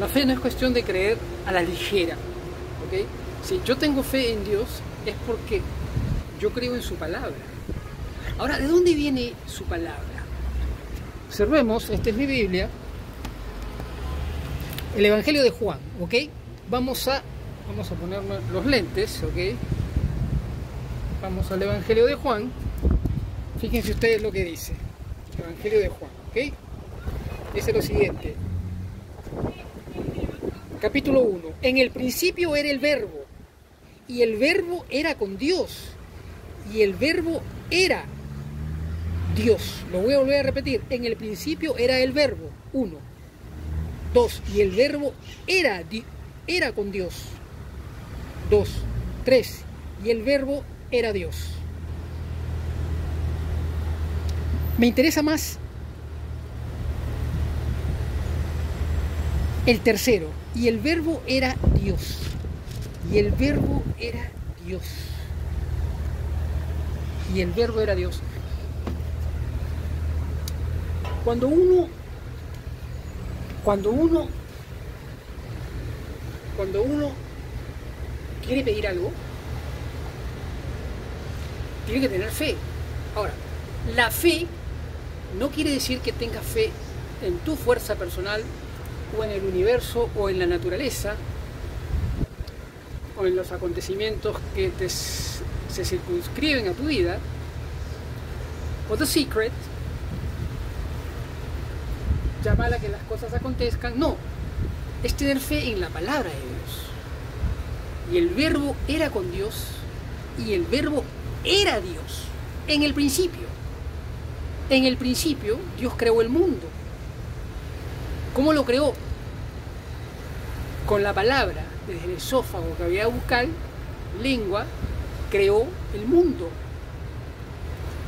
La fe no es cuestión de creer a la ligera, ¿ok? Si yo tengo fe en Dios es porque yo creo en su palabra. Ahora, ¿de dónde viene su palabra? Observemos, esta es mi Biblia, el Evangelio de Juan, ¿ok? Vamos a ponerme los lentes, ¿ok? Vamos al Evangelio de Juan. Fíjense ustedes lo que dice. Evangelio de Juan, ¿ok? Dice lo siguiente. Capítulo 1. En el principio era el Verbo, y el Verbo era con Dios, y el Verbo era Dios. Lo voy a volver a repetir. En el principio era el Verbo. 1. 2. Y el Verbo era con Dios. 2. 3. Y el Verbo era Dios. Me interesa más el tercero. Y el Verbo era Dios. Y el Verbo era Dios. Y el Verbo era Dios. Cuando uno quiere pedir algo, tiene que tener fe. Ahora, la fe no quiere decir que tengas fe en tu fuerza personal, o en el universo, o en la naturaleza, o en los acontecimientos que se circunscriben a tu vida, o the secret, llamar a que las cosas acontezcan. No, es tener fe en la palabra de Dios. Y el Verbo era con Dios, y el Verbo era Dios. En el principio Dios creó el mundo. ¿Cómo lo creó? Con la palabra, desde el esófago, cavidad bucal, lengua, creó el mundo.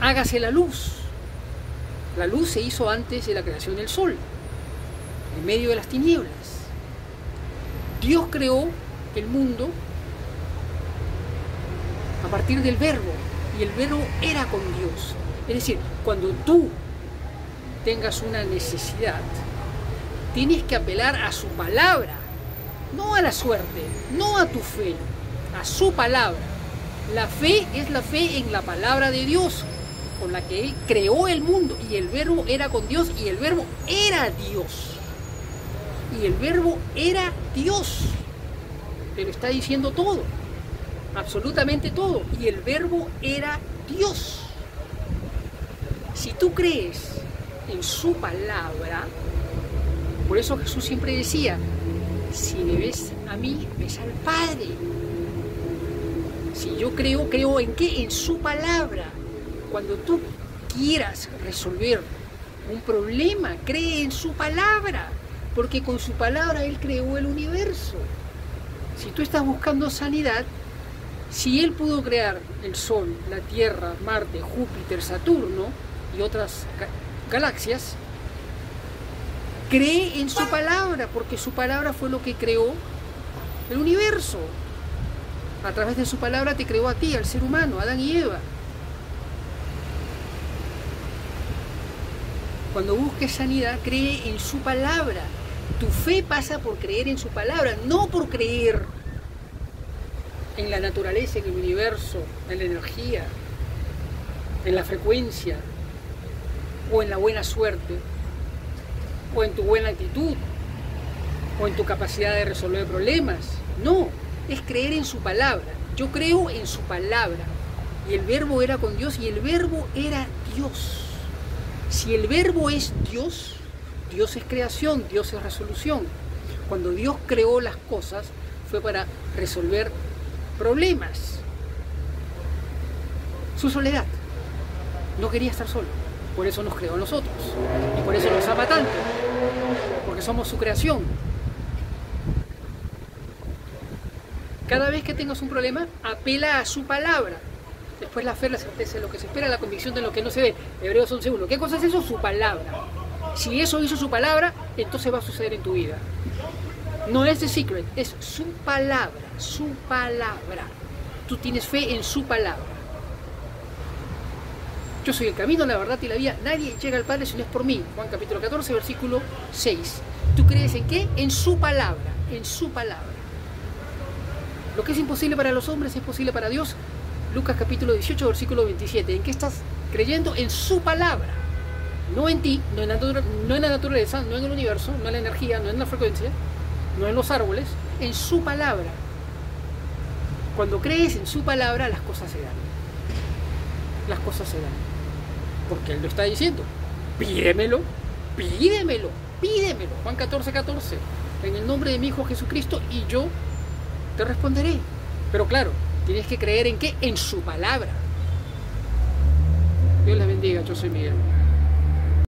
Hágase la luz. La luz se hizo antes de la creación del sol, en medio de las tinieblas. Dios creó el mundo a partir del Verbo, y el Verbo era con Dios. Es decir, cuando tú tengas una necesidad, tienes que apelar a su palabra, no a la suerte, no a tu fe, a su palabra. La fe es la fe en la palabra de Dios, con la que Él creó el mundo, y el Verbo era con Dios, y el Verbo era Dios. Y el Verbo era Dios. Te lo está diciendo todo, absolutamente todo. Y el Verbo era Dios. Si tú crees en su palabra, por eso Jesús siempre decía, si me ves a mí, ves al Padre. Si yo creo ¿en qué? En su palabra. Cuando tú quieras resolver un problema, cree en su palabra, porque con su palabra Él creó el universo. Si tú estás buscando sanidad, si Él pudo crear el Sol, la Tierra, Marte, Júpiter, Saturno y otras galaxias, cree en su palabra, porque su palabra fue lo que creó el universo. A través de su palabra te creó a ti, al ser humano, Adán y Eva. Cuando busques sanidad, cree en su palabra. Tu fe pasa por creer en su palabra, no por creer en la naturaleza, en el universo, en la energía, en la frecuencia, o en la buena suerte, o en tu buena actitud, o en tu capacidad de resolver problemas. No, es creer en su palabra. Yo creo en su palabra. Y el Verbo era con Dios, y el Verbo era Dios. Si el Verbo es Dios, Dios es creación, Dios es resolución. Cuando Dios creó las cosas, fue para resolver problemas. Su soledad. No quería estar solo. Por eso nos creó a nosotros. Y por eso nos ama tanto. Porque somos su creación. Cada vez que tengas un problema, apela a su palabra. Después la fe, la certeza de lo que se espera, la convicción de lo que no se ve. Hebreos 11:1. ¿Qué cosa es eso? Su palabra. Si eso hizo su palabra, entonces va a suceder en tu vida. No es the secret, es su palabra. Su palabra. Tú tienes fe en su palabra. Yo soy el camino, la verdad y la vida. Nadie llega al Padre si no es por mí. Juan capítulo 14, versículo 6. ¿Tú crees en qué? En su palabra, en su palabra. Lo que es imposible para los hombres es posible para Dios. Lucas capítulo 18, versículo 27. ¿En qué estás creyendo? En su palabra. No en ti, no en la naturaleza, no en el universo, no en la energía, no en la frecuencia, no en los árboles, en su palabra. Cuando crees en su palabra, las cosas se dan. Las cosas se dan. Porque Él lo está diciendo. Pídemelo, pídemelo, pídemelo. Juan 14, 14. En el nombre de mi Hijo Jesucristo y yo te responderé. Pero claro, tienes que creer en qué? En su palabra. Dios les bendiga, yo soy Miguel.